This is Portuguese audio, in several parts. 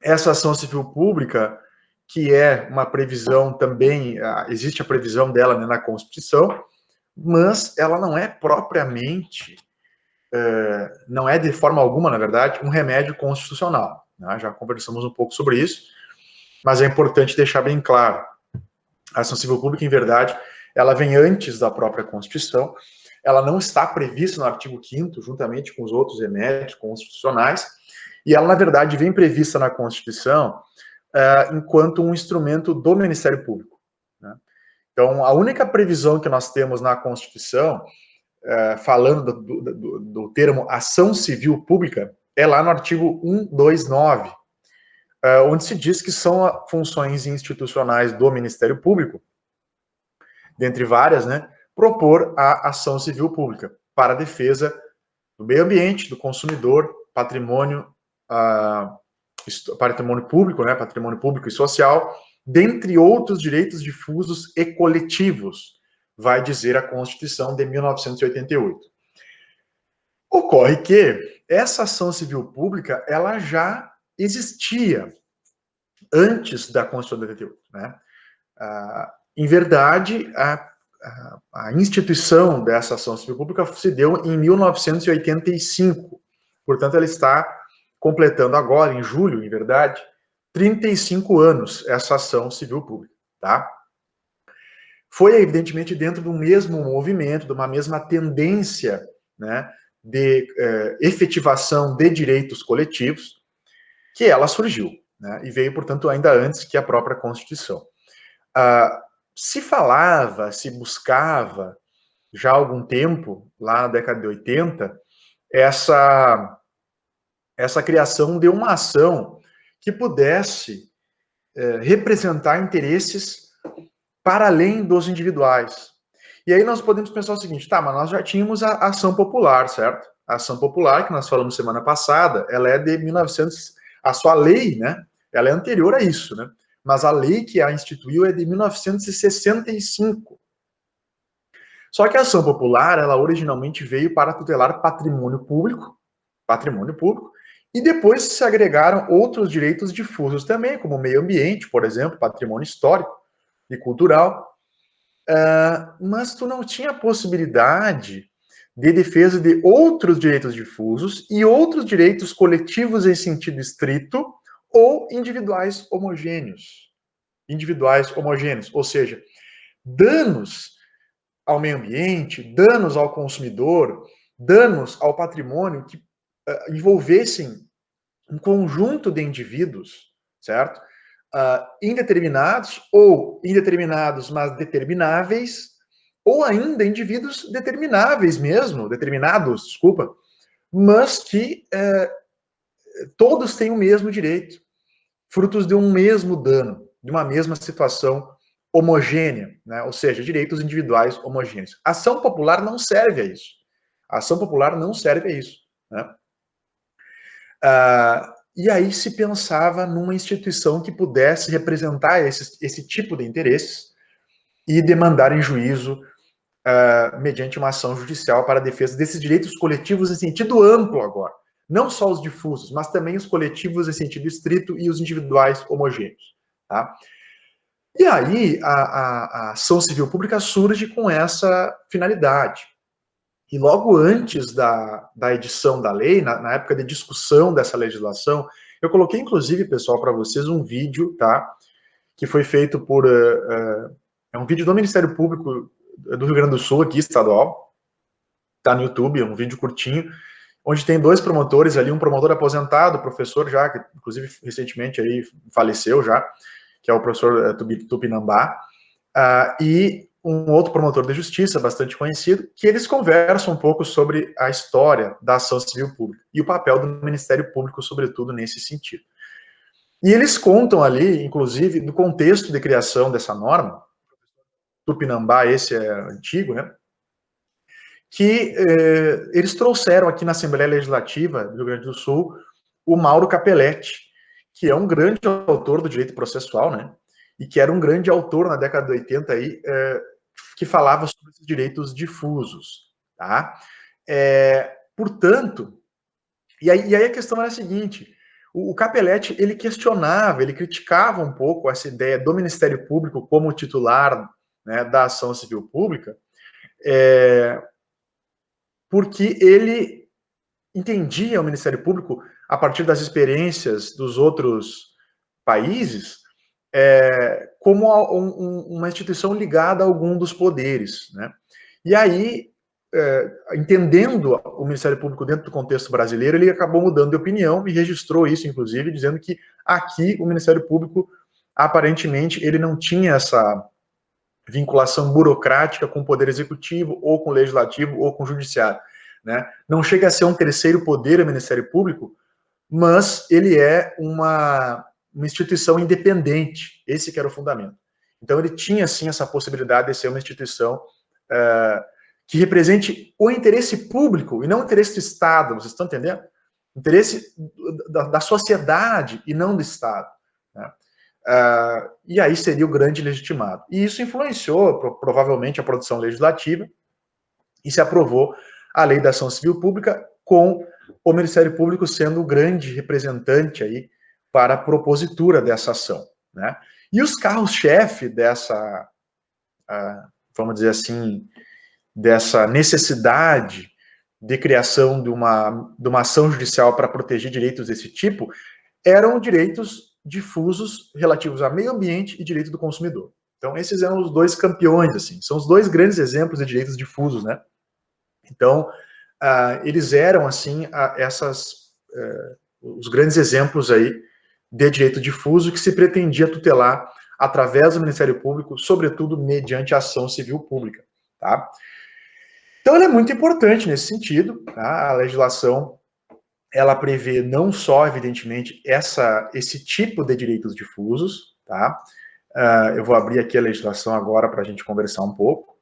essa ação civil pública, que é uma previsão também, existe a previsão dela, né, na Constituição, mas ela não é propriamente, não é de forma alguma, na verdade, um remédio constitucional, né? Já conversamos um pouco sobre isso, mas é importante deixar bem claro, a ação civil pública, em verdade, ela vem antes da própria Constituição, ela não está prevista no artigo 5º, juntamente com os outros remédios constitucionais, e ela, na verdade, vem prevista na Constituição enquanto um instrumento do Ministério Público, né? Então, a única previsão que nós temos na Constituição, falando do termo ação civil pública, é lá no artigo 129, onde se diz que são funções institucionais do Ministério Público, dentre várias, né, propor a ação civil pública para a defesa do meio ambiente, do consumidor, patrimônio público, né, patrimônio público e social, dentre outros direitos difusos e coletivos, vai dizer a Constituição de 1988. Ocorre que essa ação civil pública, ela já existia antes da Constituição de 88, né? Em verdade, a instituição dessa ação civil pública se deu em 1985, portanto, ela está completando agora, em julho, em verdade, 35 anos essa ação civil pública, tá? Foi, evidentemente, dentro do mesmo movimento, de uma mesma tendência, né, de efetivação de direitos coletivos, que ela surgiu, né, e veio, portanto, ainda antes que a própria Constituição. Se falava, se buscava, já há algum tempo, lá na década de 80, essa criação de uma ação que pudesse representar interesses para além dos individuais. E aí nós podemos pensar o seguinte, tá, mas nós já tínhamos a ação popular, certo? A ação popular, que nós falamos semana passada, ela é de 1900, a sua lei, né, ela é anterior a isso, né? Mas a lei que a instituiu é de 1965. Só que a ação popular, ela originalmente veio para tutelar patrimônio público, e depois se agregaram outros direitos difusos também, como meio ambiente, por exemplo, patrimônio histórico e cultural, mas tu não tinha a possibilidade de defesa de outros direitos difusos e outros direitos coletivos em sentido estrito ou individuais homogêneos. Ou seja, danos ao meio ambiente, danos ao consumidor, danos ao patrimônio que envolvessem um conjunto de indivíduos, certo? Indeterminados, mas determináveis, ou ainda indivíduos determinados, desculpa, mas que todos têm o mesmo direito, frutos de um mesmo dano, de uma mesma situação homogênea, né? Ou seja, direitos individuais homogêneos. A ação popular não serve a isso. A ação popular não serve a isso, né? E aí se pensava numa instituição que pudesse representar esse tipo de interesses e demandar em juízo mediante uma ação judicial para a defesa desses direitos coletivos em sentido amplo agora. Não só os difusos, mas também os coletivos em sentido estrito e os individuais homogêneos. Tá? E aí a ação civil pública surge com essa finalidade. E logo antes da edição da lei, na época de discussão dessa legislação, eu coloquei, inclusive, pessoal, para vocês um vídeo, tá? Que foi feito por... é um vídeo do Ministério Público do Rio Grande do Sul, aqui, estadual. Tá no YouTube, é um vídeo curtinho, onde tem dois promotores ali, um promotor aposentado, professor já, que inclusive recentemente aí faleceu já, que é o professor Tupinambá, e um outro promotor de justiça, bastante conhecido, que eles conversam um pouco sobre a história da ação civil pública e o papel do Ministério Público, sobretudo, nesse sentido. E eles contam ali, inclusive, do contexto de criação dessa norma, Tupinambá, esse é antigo, né, que eles trouxeram aqui na Assembleia Legislativa do Rio Grande do Sul o Mauro Capelletti, que é um grande autor do direito processual, né, e que era um grande autor na década de 80 aí, que falava sobre esses direitos difusos, tá? Portanto, e aí a questão era a seguinte, O Capelletti, ele questionava, ele criticava um pouco essa ideia do Ministério Público como titular, né, da ação civil pública, porque ele entendia o Ministério Público, a partir das experiências dos outros países, como uma instituição ligada a algum dos poderes, né? E aí, entendendo o Ministério Público dentro do contexto brasileiro, ele acabou mudando de opinião e registrou isso, inclusive, dizendo que aqui o Ministério Público, aparentemente, ele não tinha essa vinculação burocrática com o Poder Executivo, ou com o Legislativo, ou com o Judiciário, né? Não chega a ser um terceiro poder, o Ministério Público, mas ele é uma instituição independente, esse que era o fundamento. Então ele tinha, sim, essa possibilidade de ser uma instituição que represente o interesse público e não o interesse do Estado, vocês estão entendendo? Interesse da sociedade e não do Estado, né? E aí seria o grande legitimado. E isso influenciou, provavelmente, a produção legislativa, e se aprovou a Lei da Ação Civil Pública, com o Ministério Público sendo o grande representante aí para a propositura dessa ação, né? E os carros-chefe dessa, vamos dizer assim, dessa necessidade de criação de uma ação judicial para proteger direitos desse tipo, eram direitos difusos relativos a meio ambiente e direito do consumidor. Então, esses eram os dois campeões, assim, são os dois grandes exemplos de direitos difusos, né? Então, eles eram, assim, os grandes exemplos aí de direito difuso que se pretendia tutelar através do Ministério Público, sobretudo mediante a ação civil pública, tá? Então, ela é muito importante nesse sentido, tá? A legislação, ela prevê não só, evidentemente, esse tipo de direitos difusos, tá? Eu vou abrir aqui a legislação agora para a gente conversar um pouco.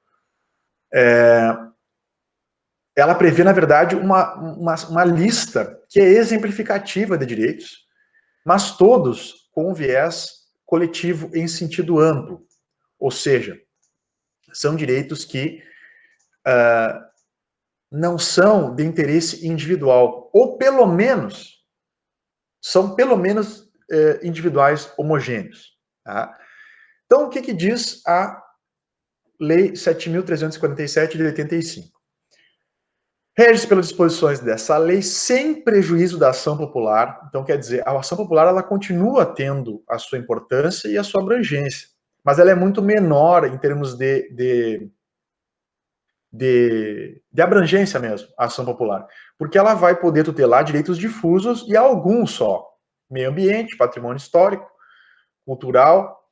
Ela prevê, na verdade, uma lista que é exemplificativa de direitos, mas todos com viés coletivo em sentido amplo. Ou seja, são direitos que não são de interesse individual, ou pelo menos, são pelo menos individuais homogêneos. Tá? Então, o que diz a Lei 7.347 de 85? Rege-se pelas disposições dessa lei sem prejuízo da ação popular. Então, quer dizer, a ação popular ela continua tendo a sua importância e a sua abrangência, mas ela é muito menor em termos de abrangência mesmo, a ação popular, porque ela vai poder tutelar direitos difusos e alguns só: meio ambiente, patrimônio histórico, cultural,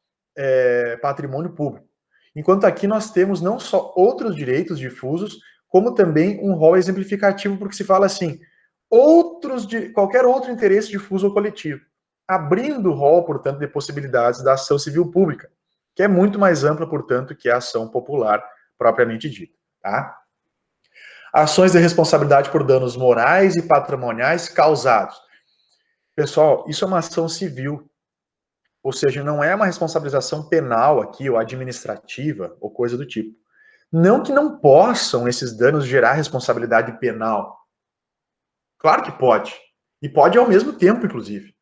patrimônio público. Enquanto aqui nós temos não só outros direitos difusos, como também um rol exemplificativo, porque se fala assim, qualquer outro interesse difuso ou coletivo, abrindo o rol, portanto, de possibilidades da ação civil pública, que é muito mais ampla, portanto, que a ação popular propriamente dita, tá? Ações de responsabilidade por danos morais e patrimoniais causados. Pessoal, isso é uma ação civil, ou seja, não é uma responsabilização penal aqui, ou administrativa, ou coisa do tipo. Não que não possam esses danos gerar responsabilidade penal. Claro que pode. E pode ao mesmo tempo, inclusive.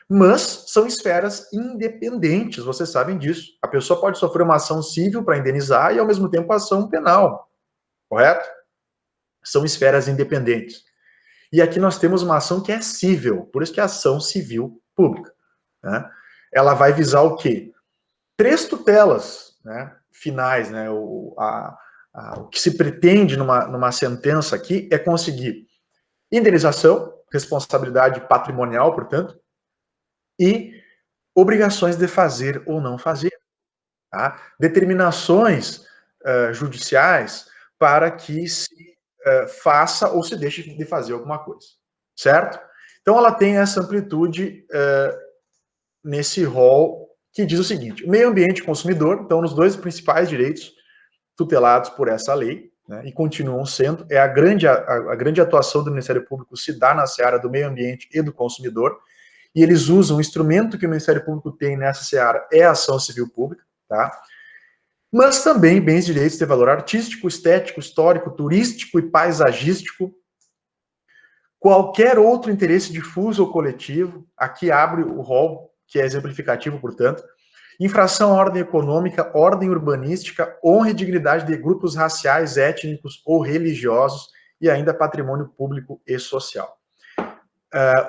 Mas são esferas independentes, vocês sabem disso. A pessoa pode sofrer uma ação civil para indenizar e ao mesmo tempo ação penal. Correto? São esferas independentes. E aqui nós temos uma ação que é cível, por isso que é ação civil pública, né? Ela vai visar o quê? 3 tutelas, né, finais, né? O que se pretende numa sentença aqui é conseguir indenização, responsabilidade patrimonial, portanto, e obrigações de fazer ou não fazer, tá? Determinações judiciais para que se faça ou se deixe de fazer alguma coisa, certo? Então ela tem essa amplitude nesse rol que diz o seguinte: o meio ambiente e consumidor, então, nos dois principais direitos tutelados por essa lei, né, e continuam sendo, a grande atuação do Ministério Público se dá na seara do meio ambiente e do consumidor, e eles usam o instrumento que o Ministério Público tem nessa seara é a ação civil pública, tá? Mas também bens e direitos de valor artístico, estético, histórico, turístico e paisagístico, Qualquer outro interesse difuso ou coletivo, aqui abre o rol, que é exemplificativo, portanto, infração à ordem econômica, ordem urbanística, honra e dignidade de grupos raciais, étnicos ou religiosos e ainda patrimônio público e social.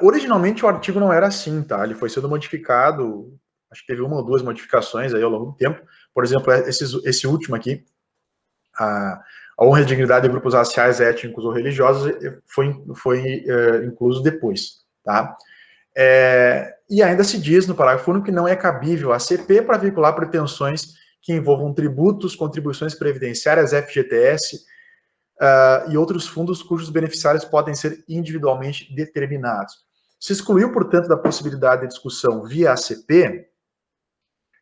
Originalmente o artigo não era assim, tá? Ele foi sendo modificado, acho que teve uma ou duas modificações aí ao longo do tempo. Por exemplo, esse último aqui, a honra e dignidade de grupos raciais, étnicos ou religiosos foi incluso depois, tá? E ainda se diz no parágrafo único que não é cabível a CP para vincular pretensões que envolvam tributos, contribuições previdenciárias, FGTS e outros fundos cujos beneficiários podem ser individualmente determinados. Se excluiu, portanto, da possibilidade de discussão via ACP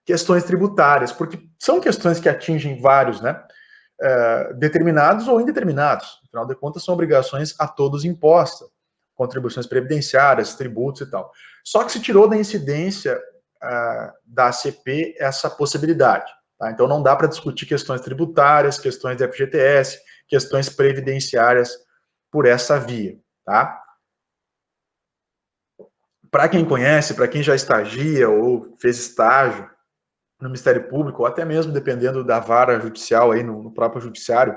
questões tributárias, porque são questões que atingem vários, né? Determinados ou indeterminados. Afinal de contas, são obrigações a todos impostas, contribuições previdenciárias, tributos e tal. Só que se tirou da incidência da ACP essa possibilidade. Tá? Então, não dá para discutir questões tributárias, questões de FGTS, questões previdenciárias por essa via. Tá? Para quem conhece, para quem já estagia ou fez estágio no Ministério Público, ou até mesmo dependendo da vara judicial, aí no próprio judiciário,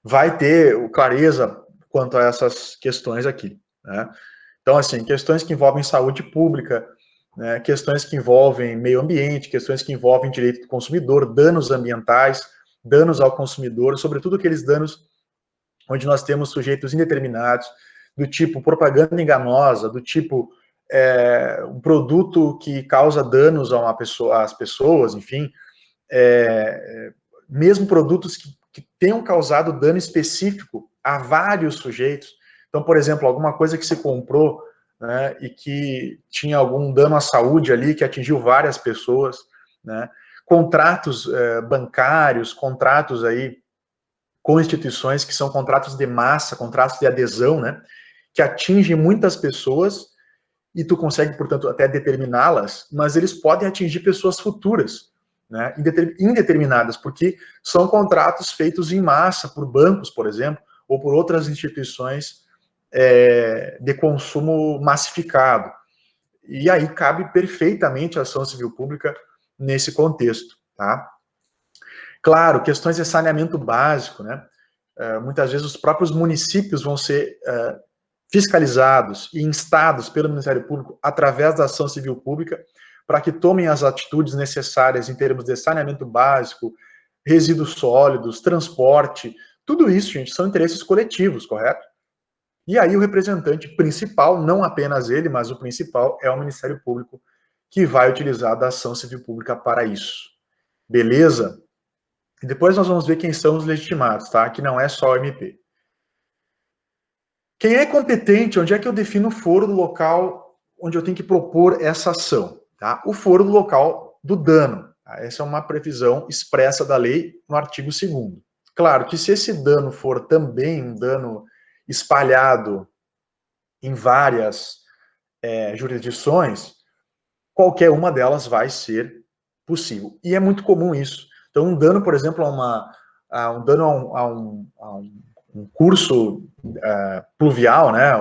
vai ter clareza quanto a essas questões aqui. Né? Então, assim, questões que envolvem saúde pública, né, questões que envolvem meio ambiente, questões que envolvem direito do consumidor, danos ambientais, danos ao consumidor, sobretudo aqueles danos onde nós temos sujeitos indeterminados, do tipo propaganda enganosa, do tipo um produto que causa danos a às pessoas, enfim, mesmo produtos que tenham causado dano específico a vários sujeitos. Então, por exemplo, alguma coisa que se comprou, né, e que tinha algum dano à saúde ali, que atingiu várias pessoas, né, contratos bancários, contratos aí com instituições que são contratos de massa, contratos de adesão, né, que atingem muitas pessoas e tu consegue, portanto, até determiná-las, mas eles podem atingir pessoas futuras, né, indeterminadas, porque são contratos feitos em massa por bancos, por exemplo, ou por outras instituições de consumo massificado. E aí cabe perfeitamente a ação civil pública nesse contexto, tá? Claro, questões de saneamento básico, né? Muitas vezes os próprios municípios vão ser fiscalizados e instados pelo Ministério Público através da ação civil pública para que tomem as atitudes necessárias em termos de saneamento básico, resíduos sólidos, transporte, tudo isso, gente, são interesses coletivos, correto? E aí o representante principal, não apenas ele, mas o principal é o Ministério Público, que vai utilizar da ação civil pública para isso. Beleza? E depois nós vamos ver quem são os legitimados, tá? Que não é só o MP. Quem é competente, onde é que eu defino o foro do local onde eu tenho que propor essa ação? Tá? O foro do local do dano. Tá? Essa é uma previsão expressa da lei no artigo 2º. Claro que se esse dano for também um dano espalhado em várias jurisdições, qualquer uma delas vai ser possível. E é muito comum isso. Então, um dano, por exemplo, um dano a um curso pluvial, né,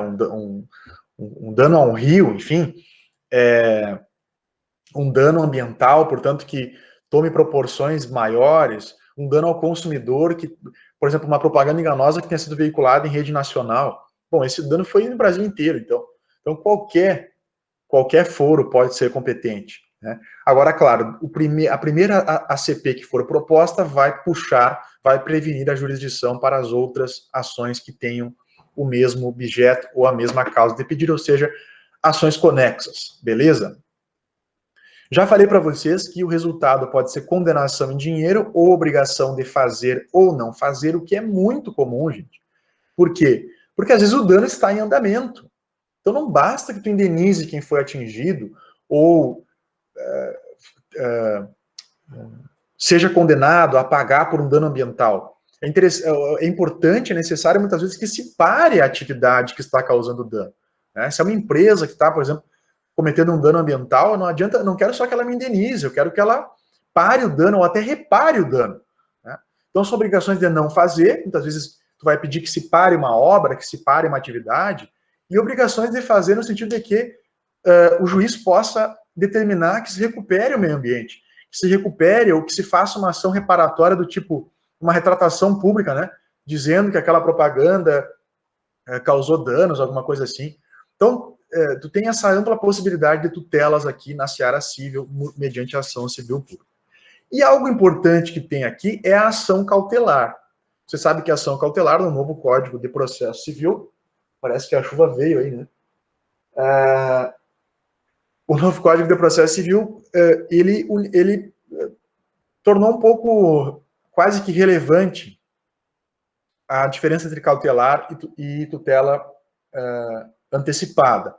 um dano a um rio, enfim, um dano ambiental, portanto, que tome proporções maiores, um dano ao consumidor, que, por exemplo, uma propaganda enganosa que tenha sido veiculada em rede nacional. Bom, esse dano foi no Brasil inteiro, então qualquer foro pode ser competente. Né? Agora, claro, a primeira ACP que for proposta vai prevenir a jurisdição para as outras ações que tenham o mesmo objeto ou a mesma causa de pedido, ou seja, ações conexas, beleza? Já falei para vocês que o resultado pode ser condenação em dinheiro ou obrigação de fazer ou não fazer, o que é muito comum, gente. Por quê? Porque às vezes o dano está em andamento. Então não basta que tu indenize quem foi atingido ou seja condenado a pagar por um dano ambiental. É importante, é necessário muitas vezes que se pare a atividade que está causando dano. Né? Se é uma empresa que está, por exemplo, cometendo um dano ambiental, não adianta, não quero só que ela me indenize, eu quero que ela pare o dano ou até repare o dano. Né? Então são obrigações de não fazer, muitas vezes tu vai pedir que se pare uma obra, que se pare uma atividade, e obrigações de fazer no sentido de que o juiz possa determinar que se recupere o meio ambiente, que se recupere ou que se faça uma ação reparatória do tipo, uma retratação pública, né, dizendo que aquela propaganda causou danos, alguma coisa assim. Então, tu tem essa ampla possibilidade de tutelas aqui na seara civil, mediante ação civil pública. E algo importante que tem aqui é a ação cautelar. Você sabe que a ação cautelar, no novo Código de Processo Civil, parece que a chuva veio aí, né? O novo Código de Processo Civil, ele tornou um pouco, quase que relevante, a diferença entre cautelar e tutela antecipada.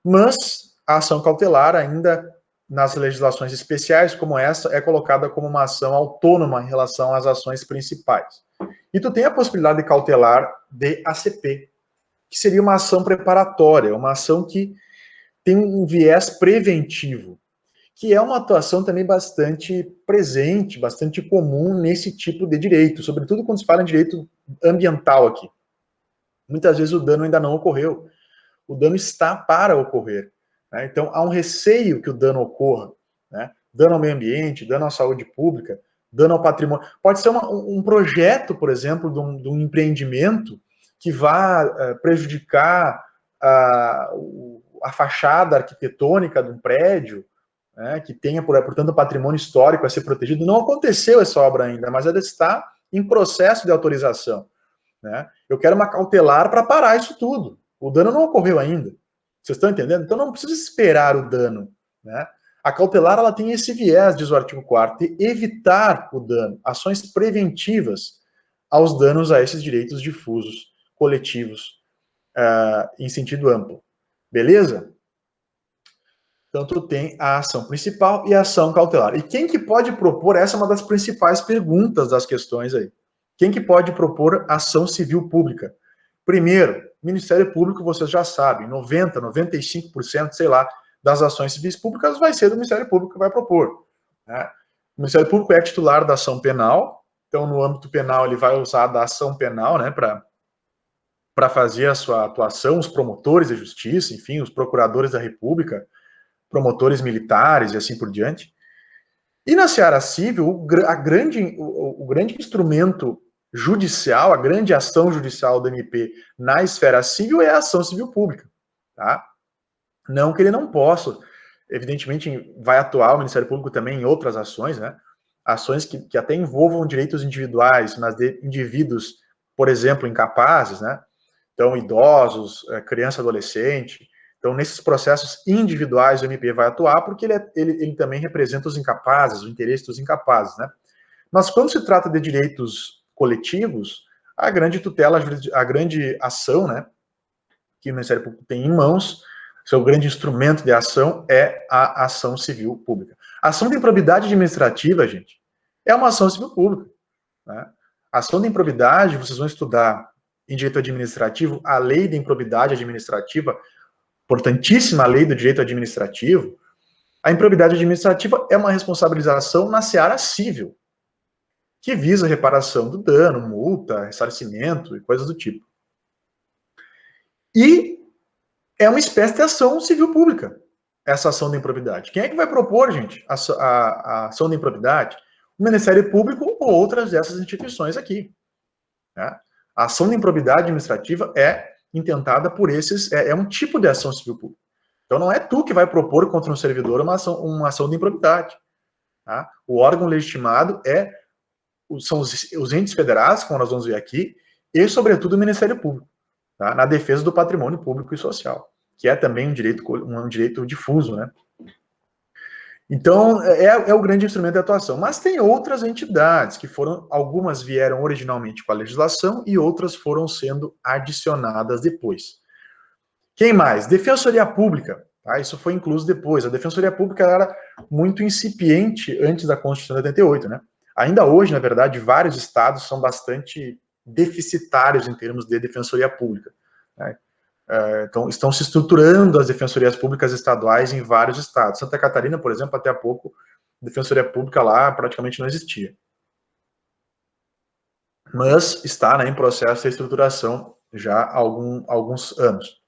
Mas a ação cautelar, ainda nas legislações especiais como essa, é colocada como uma ação autônoma em relação às ações principais. E tu tem a possibilidade de cautelar de ACP, que seria uma ação preparatória, uma ação que tem um viés preventivo, que é uma atuação também bastante presente, bastante comum nesse tipo de direito, sobretudo quando se fala em direito ambiental aqui. Muitas vezes o dano ainda não ocorreu, o dano está para ocorrer. Né? Então, há um receio que o dano ocorra. Né? Dano ao meio ambiente, dano à saúde pública, dano ao patrimônio. Pode ser um projeto, por exemplo, de um empreendimento que vá prejudicar a fachada arquitetônica de um prédio, né, que tenha, portanto, patrimônio histórico a ser protegido. Não aconteceu essa obra ainda, mas ela está em processo de autorização. Né? Eu quero uma cautelar para parar isso tudo. O dano não ocorreu ainda. Vocês estão entendendo? Então não precisa esperar o dano. Né? A cautelar ela tem esse viés, diz o artigo 4º, de evitar o dano, ações preventivas aos danos a esses direitos difusos, coletivos, em sentido amplo. Beleza? Então, tu tem a ação principal e a ação cautelar. E quem que pode propor? Essa é uma das principais perguntas das questões aí. Quem que pode propor ação civil pública? Primeiro, Ministério Público, vocês já sabem, 90%, 95%, sei lá, das ações civis públicas vai ser do Ministério Público que vai propor. Né? O Ministério Público é titular da ação penal, então no âmbito penal ele vai usar da ação penal, né, para fazer a sua atuação, os promotores de justiça, enfim, os procuradores da República, promotores militares e assim por diante. E na seara civil, o grande instrumento judicial, a grande ação judicial do MP na esfera civil é a ação civil pública. Tá? Não que ele não possa, evidentemente vai atuar o Ministério Público também em outras ações, né? Ações que até envolvam direitos individuais, mas de indivíduos, por exemplo, incapazes, né? Então, idosos, criança, adolescente. Então, nesses processos individuais, o MP vai atuar porque ele também representa os incapazes, o interesse dos incapazes, né? Mas quando se trata de direitos coletivos, a grande tutela, a grande ação, né, que o Ministério Público tem em mãos, seu grande instrumento de ação é a ação civil pública. A ação de improbidade administrativa, gente, é uma ação civil pública. Né? A ação de improbidade, vocês vão estudar em direito administrativo, a lei de improbidade administrativa, importantíssima lei do direito administrativo. A improbidade administrativa é uma responsabilização na seara civil, que visa reparação do dano, multa, ressarcimento e coisas do tipo. E é uma espécie de ação civil pública, essa ação de improbidade. Quem é que vai propor, gente, a ação de improbidade? O Ministério Público ou outras dessas instituições aqui. Né? A ação de improbidade administrativa é intentada por esses, é um tipo de ação civil pública. Então não é tu que vai propor contra um servidor uma ação de improbidade. Tá? O órgão legitimado são os entes federados, como nós vamos ver aqui, e, sobretudo, o Ministério Público, tá? Na defesa do patrimônio público e social, que é também um direito difuso, né? Então, é o grande instrumento de atuação. Mas tem outras entidades que algumas vieram originalmente com a legislação e outras foram sendo adicionadas depois. Quem mais? Defensoria Pública. Tá? Isso foi incluso depois. A Defensoria Pública era muito incipiente antes da Constituição de 88, né? Ainda hoje, na verdade, vários estados são bastante deficitários em termos de defensoria pública. Né? Então, estão se estruturando as defensorias públicas estaduais em vários estados. Santa Catarina, por exemplo, até há pouco, defensoria pública lá praticamente não existia. mas está, né, em processo de estruturação já há alguns anos.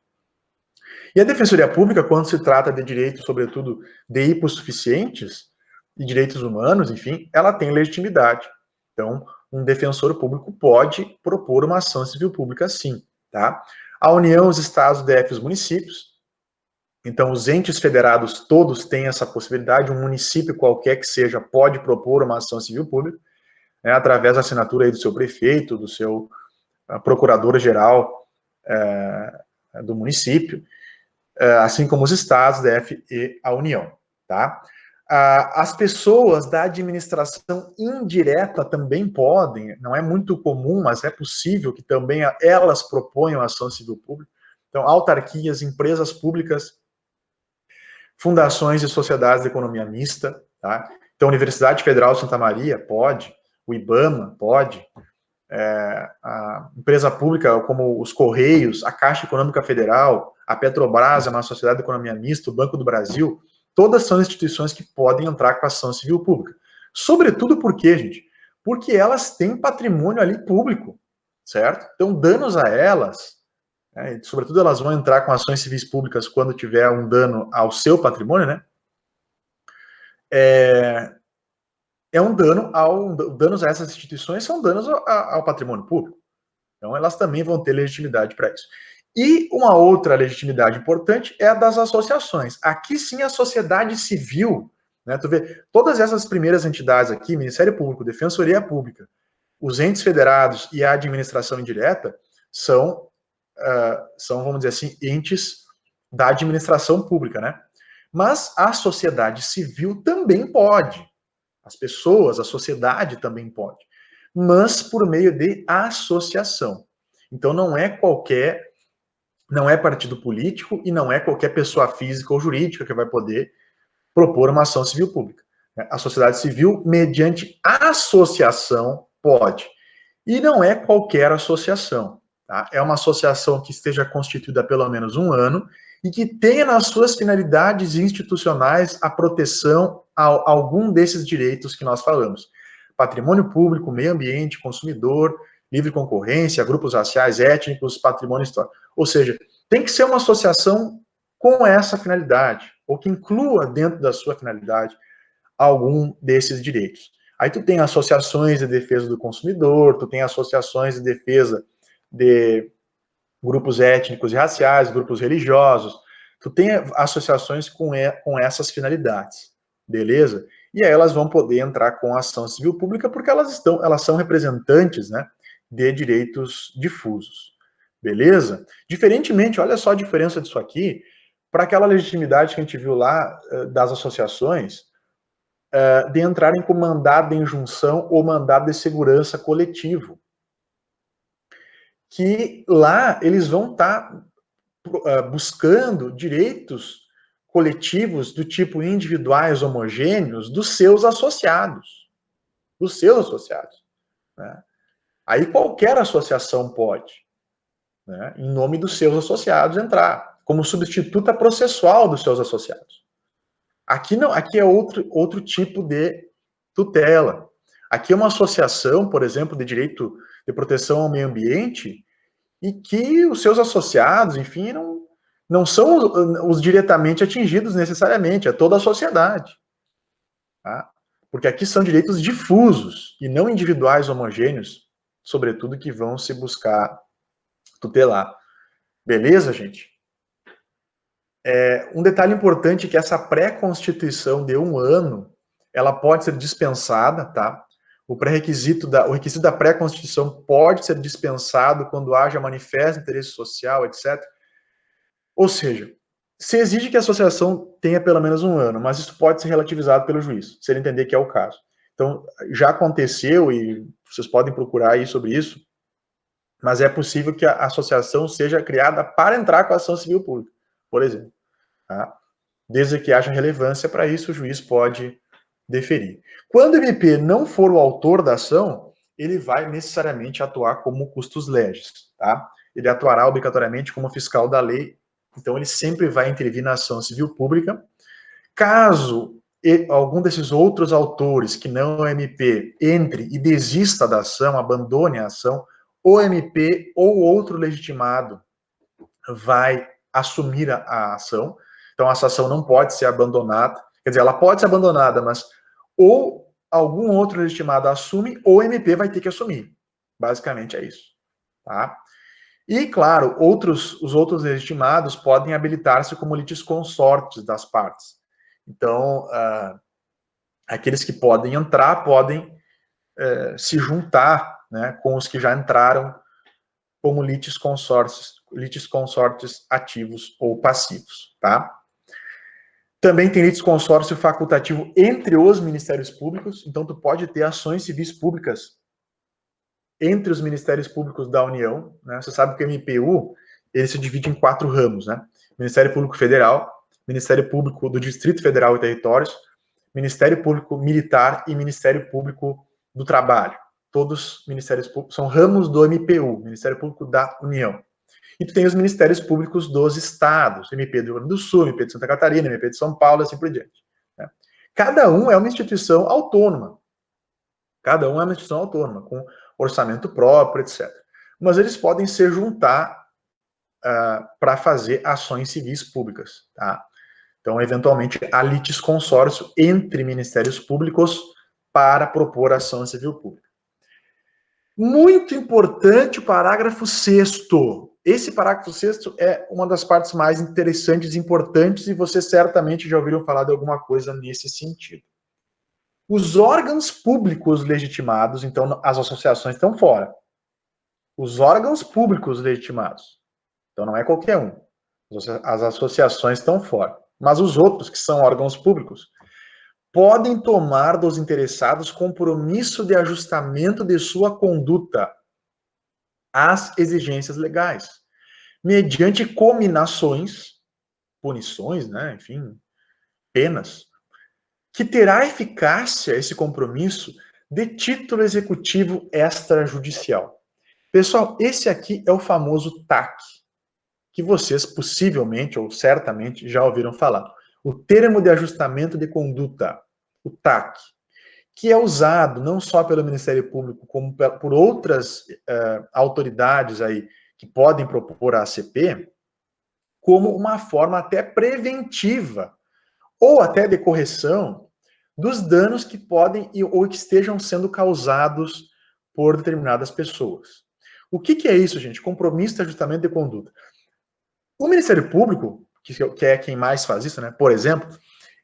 E a Defensoria Pública, quando se trata de direitos, sobretudo de hipossuficientes e direitos humanos, enfim, ela tem legitimidade. Então, um defensor público pode propor uma ação civil pública, sim, tá? A União, os estados, o DF e os municípios. Então, os entes federados todos têm essa possibilidade. Um município qualquer que seja pode propor uma ação civil pública, né, através da assinatura aí do seu prefeito, do seu procurador-geral do município, assim como os estados, DF e a União, tá? As pessoas da administração indireta também podem, não é muito comum, mas é possível que também elas proponham ação civil pública. Então, autarquias, empresas públicas, fundações e sociedades de economia mista, tá? Então, a Universidade Federal de Santa Maria pode, o IBAMA pode, a empresa pública como os Correios, a Caixa Econômica Federal, a Petrobras, é uma sociedade de economia mista, o Banco do Brasil, todas são instituições que podem entrar com ação civil pública. Sobretudo por quê, gente? Porque elas têm patrimônio ali público, certo? Então, danos a elas, sobretudo elas vão entrar com ações civis públicas quando tiver um dano ao seu patrimônio, né? Um dano danos a essas instituições são danos ao patrimônio público. Então, elas também vão ter legitimidade para isso. E uma outra legitimidade importante é a das associações. Aqui sim a sociedade civil, né? Tu vê, todas essas primeiras entidades aqui, Ministério Público, Defensoria Pública, os entes federados e a administração indireta, são, vamos dizer assim, entes da administração pública, né? Mas a sociedade civil também pode. As pessoas, a sociedade também pode. Mas por meio de associação. Então não é partido político e não é qualquer pessoa física ou jurídica que vai poder propor uma ação civil pública. A sociedade civil, mediante associação, pode. E não é qualquer associação. Tá? É uma associação que esteja constituída há pelo menos um ano e que tenha nas suas finalidades institucionais a proteção a algum desses direitos que nós falamos. Patrimônio público, meio ambiente, consumidor, livre concorrência, grupos raciais, étnicos, patrimônio histórico. Ou seja, tem que ser uma associação com essa finalidade, ou que inclua dentro da sua finalidade algum desses direitos. Aí tu tem associações de defesa do consumidor, tu tem associações de defesa de grupos étnicos e raciais, grupos religiosos, tu tem associações com essas finalidades, beleza? E aí elas vão poder entrar com ação civil pública porque elas são representantes, né, de direitos difusos, beleza? Diferentemente, olha só a diferença disso aqui para aquela legitimidade que a gente viu lá das associações, de entrarem com mandado de injunção ou mandado de segurança coletivo. Que lá eles vão estar buscando direitos coletivos do tipo individuais homogêneos dos seus associados. Dos seus associados. Né? Aí qualquer associação pode, né, em nome dos seus associados, entrar, como substituta processual dos seus associados. Aqui não, aqui é outro tipo de tutela. Aqui é uma associação, por exemplo, de direito de proteção ao meio ambiente, e que os seus associados, enfim, não são os diretamente atingidos necessariamente, é toda a sociedade. Tá? Porque aqui são direitos difusos e não individuais homogêneos, sobretudo, que vão se buscar tutelar. Beleza, gente? Um detalhe importante é que essa pré-constituição de um ano, ela pode ser dispensada, tá? O requisito da pré-constituição pode ser dispensado quando haja manifesto interesse social, etc. Ou seja, se exige que a associação tenha pelo menos um ano, mas isso pode ser relativizado pelo juiz, se ele entender que é o caso. Então, já aconteceu, e vocês podem procurar aí sobre isso, mas é possível que a associação seja criada para entrar com a ação civil pública, por exemplo. Tá? Desde que haja relevância para isso, o juiz pode deferir. Quando o MP não for o autor da ação, ele vai necessariamente atuar como custos legis, tá? Ele atuará obrigatoriamente como fiscal da lei, então ele sempre vai intervir na ação civil pública. Caso algum desses outros autores, que não o MP, entre e desista da ação, abandone a ação, o MP ou outro legitimado vai assumir a ação. Então, essa ação não pode ser abandonada. Quer dizer, ela pode ser abandonada, mas ou algum outro legitimado assume, ou o MP vai ter que assumir. Basicamente é isso. Tá? E, claro, os outros legitimados podem habilitar-se como litisconsortes das partes. Então, aqueles que podem entrar podem se juntar, né, com os que já entraram como litisconsortes ativos ou passivos, tá? Também tem litisconsórcio facultativo entre os ministérios públicos, então tu pode ter ações civis públicas entre os ministérios públicos da União, né? Você sabe que o MPU, ele se divide em 4 ramos, né? Ministério Público Federal, Ministério Público do Distrito Federal e Territórios, Ministério Público Militar e Ministério Público do Trabalho. Todos ministérios públicos são ramos do MPU, Ministério Público da União. E tu tem os ministérios públicos dos estados, MP do Rio Grande do Sul, MP de Santa Catarina, MP de São Paulo, assim por diante. Né? Cada um é uma instituição autônoma. Cada um é uma instituição autônoma, com orçamento próprio, etc. Mas eles podem se juntar para fazer ações civis públicas. Tá? Então, eventualmente, há litisconsórcio entre ministérios públicos para propor ação civil pública. Muito importante o parágrafo 6º. Esse parágrafo 6º é uma das partes mais interessantes e importantes, e vocês certamente já ouviram falar de alguma coisa nesse sentido. Os órgãos públicos legitimados, então as associações estão fora. Os órgãos públicos legitimados, então não é qualquer um. As associações estão fora. Mas os outros, que são órgãos públicos, podem tomar dos interessados compromisso de ajustamento de sua conduta às exigências legais, mediante cominações, punições, né, enfim, penas, que terá eficácia esse compromisso de título executivo extrajudicial. Pessoal, esse aqui é o famoso TAC, que vocês possivelmente ou certamente já ouviram falar. O termo de ajustamento de conduta, o TAC, que é usado não só pelo Ministério Público, como por outras autoridades aí que podem propor a ACP, como uma forma até preventiva, ou até de correção, dos danos que podem ou que estejam sendo causados por determinadas pessoas. O que é isso, gente? Compromisso de ajustamento de conduta. O Ministério Público, que é quem mais faz isso, né? Por exemplo,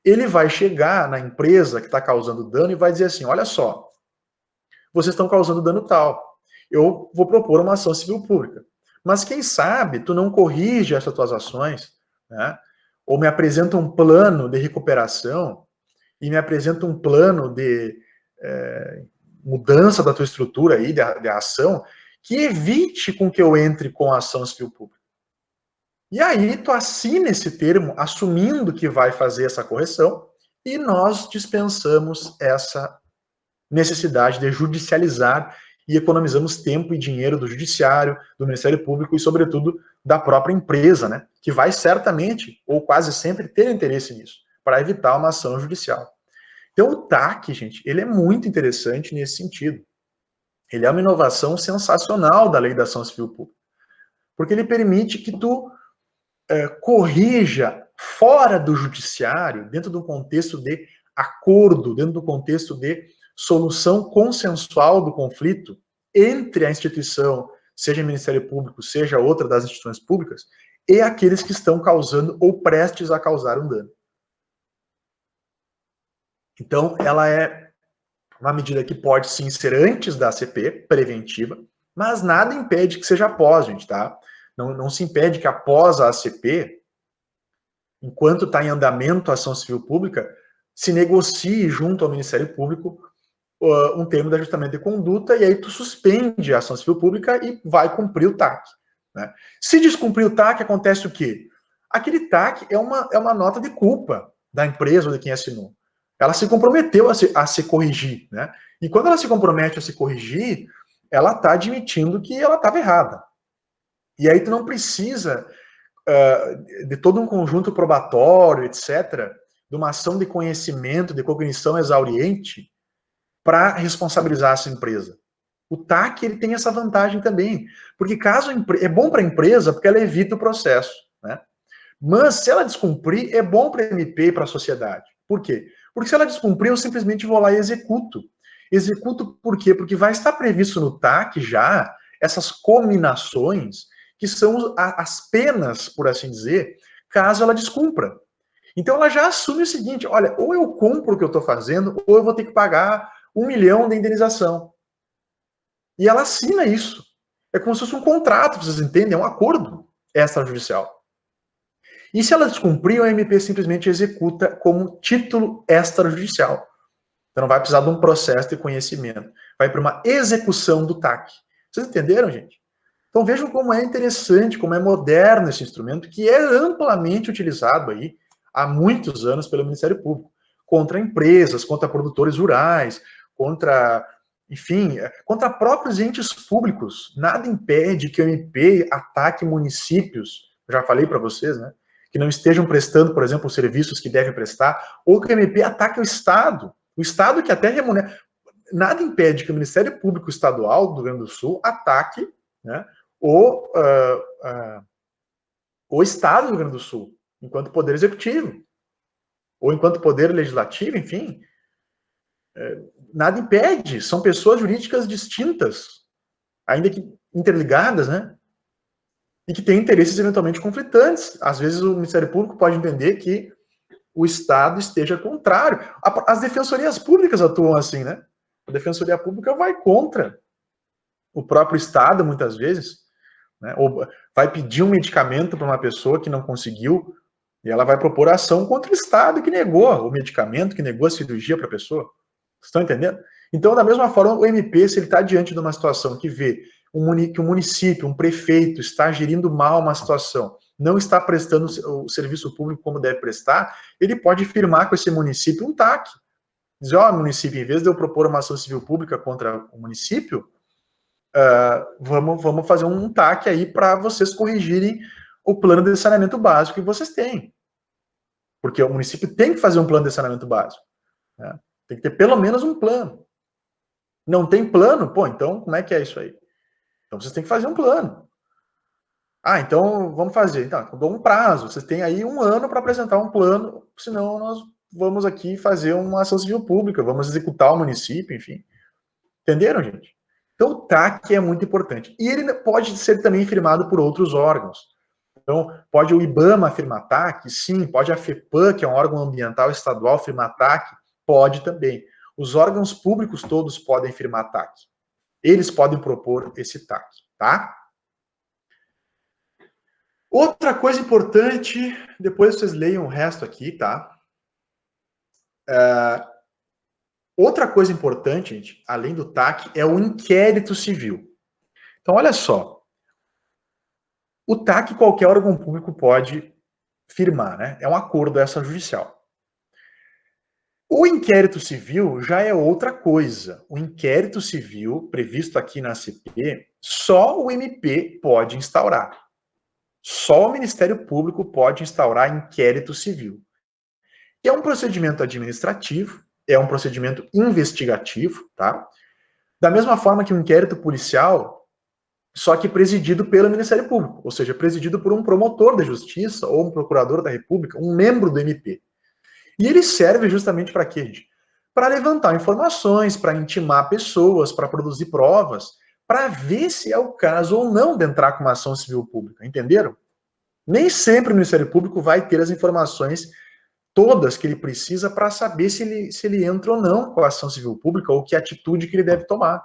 ele vai chegar na empresa que está causando dano e vai dizer assim, olha só, vocês estão causando dano tal, eu vou propor uma ação civil pública. Mas quem sabe tu não corrige essas tuas ações, né? Ou me apresenta um plano de recuperação e me apresenta um plano de mudança da tua estrutura aí, de ação, que evite com que eu entre com a ação civil pública. E aí tu assina esse termo, assumindo que vai fazer essa correção, e nós dispensamos essa necessidade de judicializar e economizamos tempo e dinheiro do judiciário, do Ministério Público e, sobretudo, da própria empresa, né? Que vai certamente, ou quase sempre, ter interesse nisso, para evitar uma ação judicial. Então, o TAC, gente, ele é muito interessante nesse sentido. Ele é uma inovação sensacional da lei da ação civil pública, porque ele permite que tu corrija fora do judiciário, dentro do contexto de acordo, dentro do contexto de solução consensual do conflito entre a instituição, seja Ministério Público, seja outra das instituições públicas, e aqueles que estão causando ou prestes a causar um dano. Então, ela é uma medida que pode sim ser antes da ACP, preventiva, mas nada impede que seja após, gente, tá? Não se impede que após a ACP, enquanto está em andamento a ação civil pública, se negocie junto ao Ministério Público um termo de ajustamento de conduta, e aí tu suspende a ação civil pública e vai cumprir o TAC. Né? Se descumprir o TAC, acontece o quê? Aquele TAC é uma nota de culpa da empresa ou de quem assinou. Ela se comprometeu a se corrigir. Né? E quando ela se compromete a se corrigir, ela está admitindo que ela estava errada. E aí tu não precisa de todo um conjunto probatório, etc., de uma ação de conhecimento, de cognição exauriente, para responsabilizar essa empresa. O TAC ele tem essa vantagem também, porque caso é bom para a empresa porque ela evita o processo, né? Mas se ela descumprir, é bom para a MP e para a sociedade. Por quê? Porque se ela descumprir, eu simplesmente vou lá e executo. Executo por quê? Porque vai estar previsto no TAC já essas cominações, que são as penas, por assim dizer, caso ela descumpra. Então ela já assume o seguinte, olha, ou eu cumpro o que eu estou fazendo, ou eu vou ter que pagar 1 milhão de indenização. E ela assina isso. É como se fosse um contrato, vocês entendem? É um acordo extrajudicial. E se ela descumprir, o MP simplesmente executa como título extrajudicial. Então não vai precisar de um processo de conhecimento. Vai para uma execução do TAC. Vocês entenderam, gente? Então vejam como é interessante, como é moderno esse instrumento, que é amplamente utilizado aí há muitos anos pelo Ministério Público, contra empresas, contra produtores rurais, contra, enfim, contra próprios entes públicos. Nada impede que o MP ataque municípios, já falei para vocês, né, que não estejam prestando, por exemplo, os serviços que devem prestar, ou que o MP ataque o Estado que até remunera. Nada impede que o Ministério Público Estadual do Rio Grande do Sul ataque, né, o Estado do Rio Grande do Sul, enquanto poder executivo, ou enquanto poder legislativo, enfim, nada impede, são pessoas jurídicas distintas, ainda que interligadas, né, e que têm interesses eventualmente conflitantes. Às vezes o Ministério Público pode entender que o Estado esteja contrário. As defensorias públicas atuam assim, né? A Defensoria Pública vai contra o próprio Estado, muitas vezes, né? Ou vai pedir um medicamento para uma pessoa que não conseguiu, e ela vai propor ação contra o Estado que negou o medicamento, que negou a cirurgia para a pessoa. Vocês estão entendendo? Então, da mesma forma, o MP, se ele está diante de uma situação que vê que um município, um prefeito está gerindo mal uma situação, não está prestando o serviço público como deve prestar, ele pode firmar com esse município um TAC. Dizer, ó, município, em vez de eu propor uma ação civil pública contra o município, vamos fazer um TAC aí para vocês corrigirem o plano de saneamento básico que vocês têm. Porque o município tem que fazer um plano de saneamento básico, né? Tem que ter pelo menos um plano. Não tem plano? Pô, então como é que é isso aí? Então vocês têm que fazer um plano. Ah, então vamos fazer. Então, eu dou um prazo. Vocês têm aí 1 ano para apresentar um plano, senão nós vamos aqui fazer uma ação civil pública, vamos executar o município, enfim. Entenderam, gente? Então o TAC é muito importante. E ele pode ser também firmado por outros órgãos. Então, pode o IBAMA firmar TAC? Sim. Pode a FEPAM, que é um órgão ambiental estadual, firmar TAC? Pode também. Os órgãos públicos todos podem firmar TAC. Eles podem propor esse TAC, tá? Outra coisa importante, depois vocês leiam o resto aqui, tá? Outra coisa importante, gente, além do TAC, é o inquérito civil. Então, olha só. O TAC qualquer órgão público pode firmar, né? É um acordo extrajudicial. O inquérito civil já é outra coisa. O inquérito civil, previsto aqui na CP, só o MP pode instaurar. Só o Ministério Público pode instaurar inquérito civil. É um procedimento administrativo, é um procedimento investigativo, tá? Da mesma forma que o inquérito policial, só que presidido pelo Ministério Público, ou seja, presidido por um promotor da justiça ou um procurador da República, um membro do MP. E ele serve justamente para quê, gente? Para levantar informações, para intimar pessoas, para produzir provas, para ver se é o caso ou não de entrar com uma ação civil pública, entenderam? Nem sempre o Ministério Público vai ter as informações todas que ele precisa para saber se ele entra ou não com a ação civil pública ou que atitude que ele deve tomar.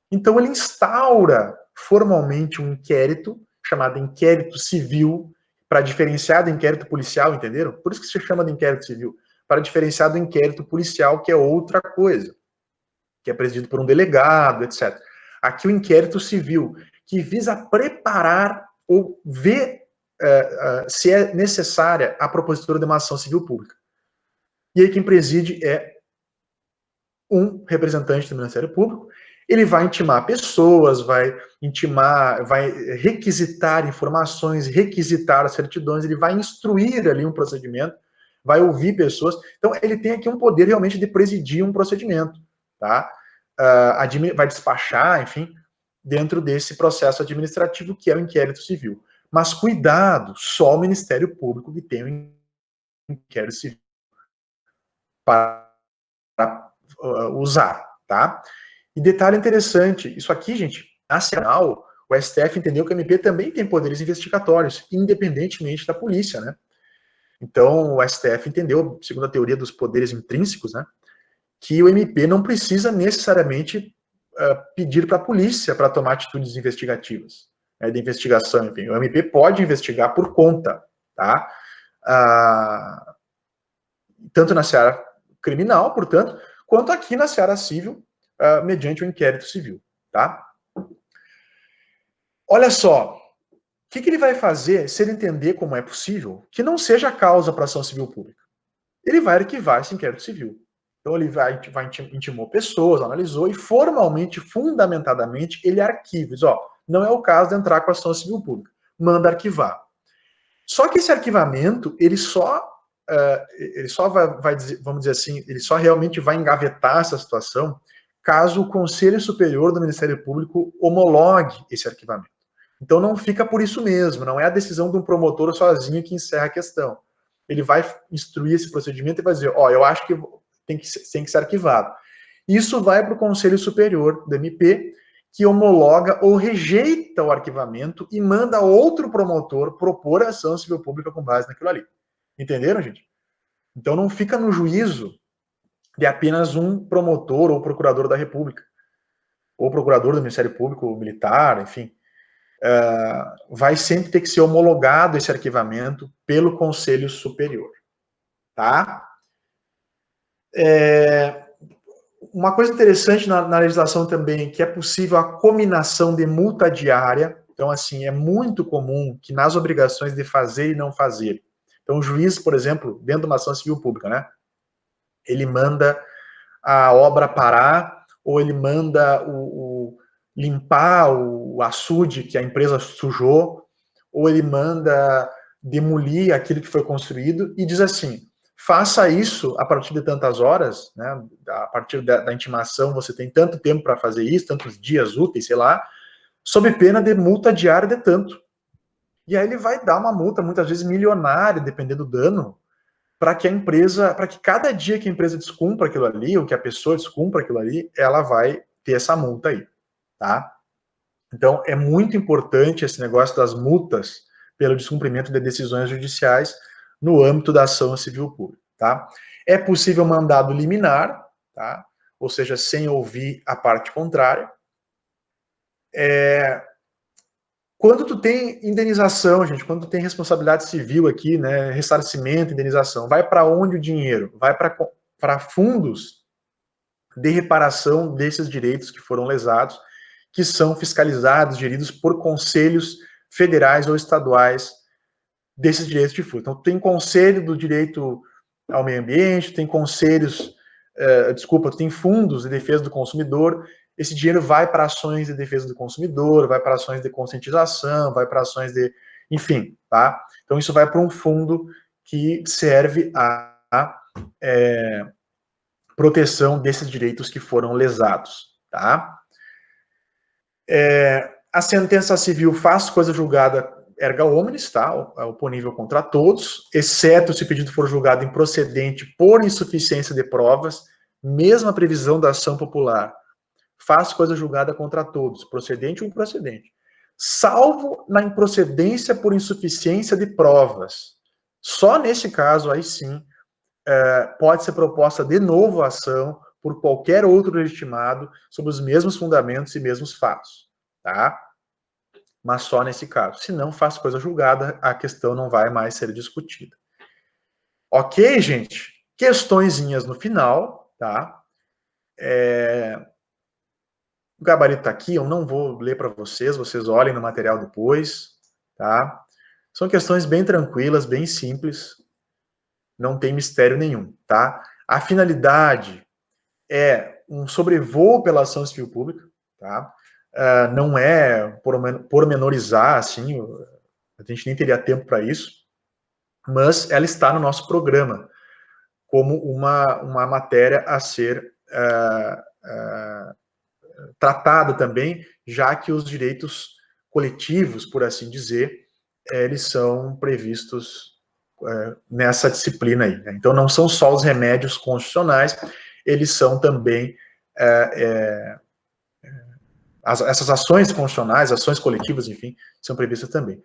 Então ele instaura formalmente um inquérito, chamado inquérito civil, para diferenciar do inquérito policial, entenderam? Por isso que se chama de inquérito civil, para diferenciar do inquérito policial, que é outra coisa, que é presidido por um delegado, etc. Aqui o inquérito civil, que visa preparar ou ver se é necessária a propositura de uma ação civil pública. E aí quem preside é um representante do Ministério Público. Ele vai intimar pessoas, vai requisitar informações, requisitar as certidões, ele vai instruir ali um procedimento, vai ouvir pessoas. Então, ele tem aqui um poder realmente de presidir um procedimento, tá? Vai despachar, enfim, dentro desse processo administrativo que é o inquérito civil. Mas cuidado, só o Ministério Público que tem o inquérito civil para usar, tá? E detalhe interessante, isso aqui, gente, nacional, o STF entendeu que o MP também tem poderes investigatórios, independentemente da polícia, né? Então, o STF entendeu, segundo a teoria dos poderes intrínsecos, né, que o MP não precisa necessariamente pedir para a polícia para tomar atitudes investigativas, né, de investigação, enfim. O MP pode investigar por conta, tá? Tanto na seara criminal, portanto, quanto aqui na seara civil, mediante o inquérito civil, tá? Olha só, o que ele vai fazer se ele entender como é possível que não seja causa para ação civil pública? Ele vai arquivar esse inquérito civil. Então ele intimou pessoas, analisou e formalmente, fundamentadamente, ele arquiva. Diz, ó, não é o caso de entrar com a ação civil pública. Manda arquivar. Só que esse arquivamento, ele só vai dizer, vamos dizer assim, ele só realmente vai engavetar essa situação caso o Conselho Superior do Ministério Público homologue esse arquivamento. Então não fica por isso mesmo, não é a decisão de um promotor sozinho que encerra a questão. Ele vai instruir esse procedimento e vai dizer, ó, eu acho que tem que ser arquivado. Isso vai para o Conselho Superior do MP, que homologa ou rejeita o arquivamento e manda outro promotor propor a ação civil pública com base naquilo ali. Entenderam, gente? Então não fica no juízo de apenas um promotor ou procurador da República, ou procurador do Ministério Público militar, enfim. Vai sempre ter que ser homologado esse arquivamento pelo Conselho Superior. Tá? Uma coisa interessante na legislação também, que é possível a cominação de multa diária. Então, assim, é muito comum que nas obrigações de fazer e não fazer. Então, o juiz, por exemplo, dentro de uma ação civil pública, né? Ele manda a obra parar, ou ele manda limpar o açude que a empresa sujou, ou ele manda demolir aquilo que foi construído e diz assim, faça isso a partir de tantas horas, né? A partir da intimação você tem tanto tempo para fazer isso, tantos dias úteis, sei lá, sob pena de multa diária de tanto. E aí ele vai dar uma multa, muitas vezes milionária, dependendo do dano, para que a empresa, para que cada dia que a empresa descumpra aquilo ali, ou que a pessoa descumpra aquilo ali, ela vai ter essa multa aí, tá? Então, é muito importante esse negócio das multas pelo descumprimento de decisões judiciais no âmbito da ação civil pública, tá? É possível mandado liminar, tá? Ou seja, sem ouvir a parte contrária. Quando tu tem indenização, gente, quando tu tem responsabilidade civil aqui, né, ressarcimento, indenização, vai para onde o dinheiro? Vai para fundos de reparação desses direitos que foram lesados, que são fiscalizados, geridos por conselhos federais ou estaduais desses direitos de furto. Então, tem conselho do direito ao meio ambiente, tem conselhos, tem fundos de defesa do consumidor. Esse dinheiro vai para ações de defesa do consumidor, vai para ações de conscientização, vai para ações de, enfim, tá? Então isso vai para um fundo que serve a proteção desses direitos que foram lesados, tá? A sentença civil faz coisa julgada erga omnes, tá? Oponível contra todos, exceto se o pedido for julgado improcedente por insuficiência de provas, mesma previsão da ação popular faz coisa julgada contra todos, procedente ou improcedente, salvo na improcedência por insuficiência de provas. Só nesse caso, aí sim, pode ser proposta de novo a ação por qualquer outro legitimado sobre os mesmos fundamentos e mesmos fatos, tá? Mas só nesse caso. Se não faz coisa julgada, a questão não vai mais ser discutida. Ok, gente? Questõezinhas no final, tá? O gabarito está aqui, eu não vou ler para vocês olhem no material depois, tá? São questões bem tranquilas, bem simples, não tem mistério nenhum, tá? A finalidade é um sobrevoo pela ação civil pública, tá? Não é pormenorizar, assim, a gente nem teria tempo para isso, mas ela está no nosso programa. como uma matéria a ser tratada também, já que os direitos coletivos, por assim dizer, eles são previstos nessa disciplina aí. Né? Então, não são só os remédios constitucionais, eles são também essas ações constitucionais, ações coletivas, enfim, são previstas também.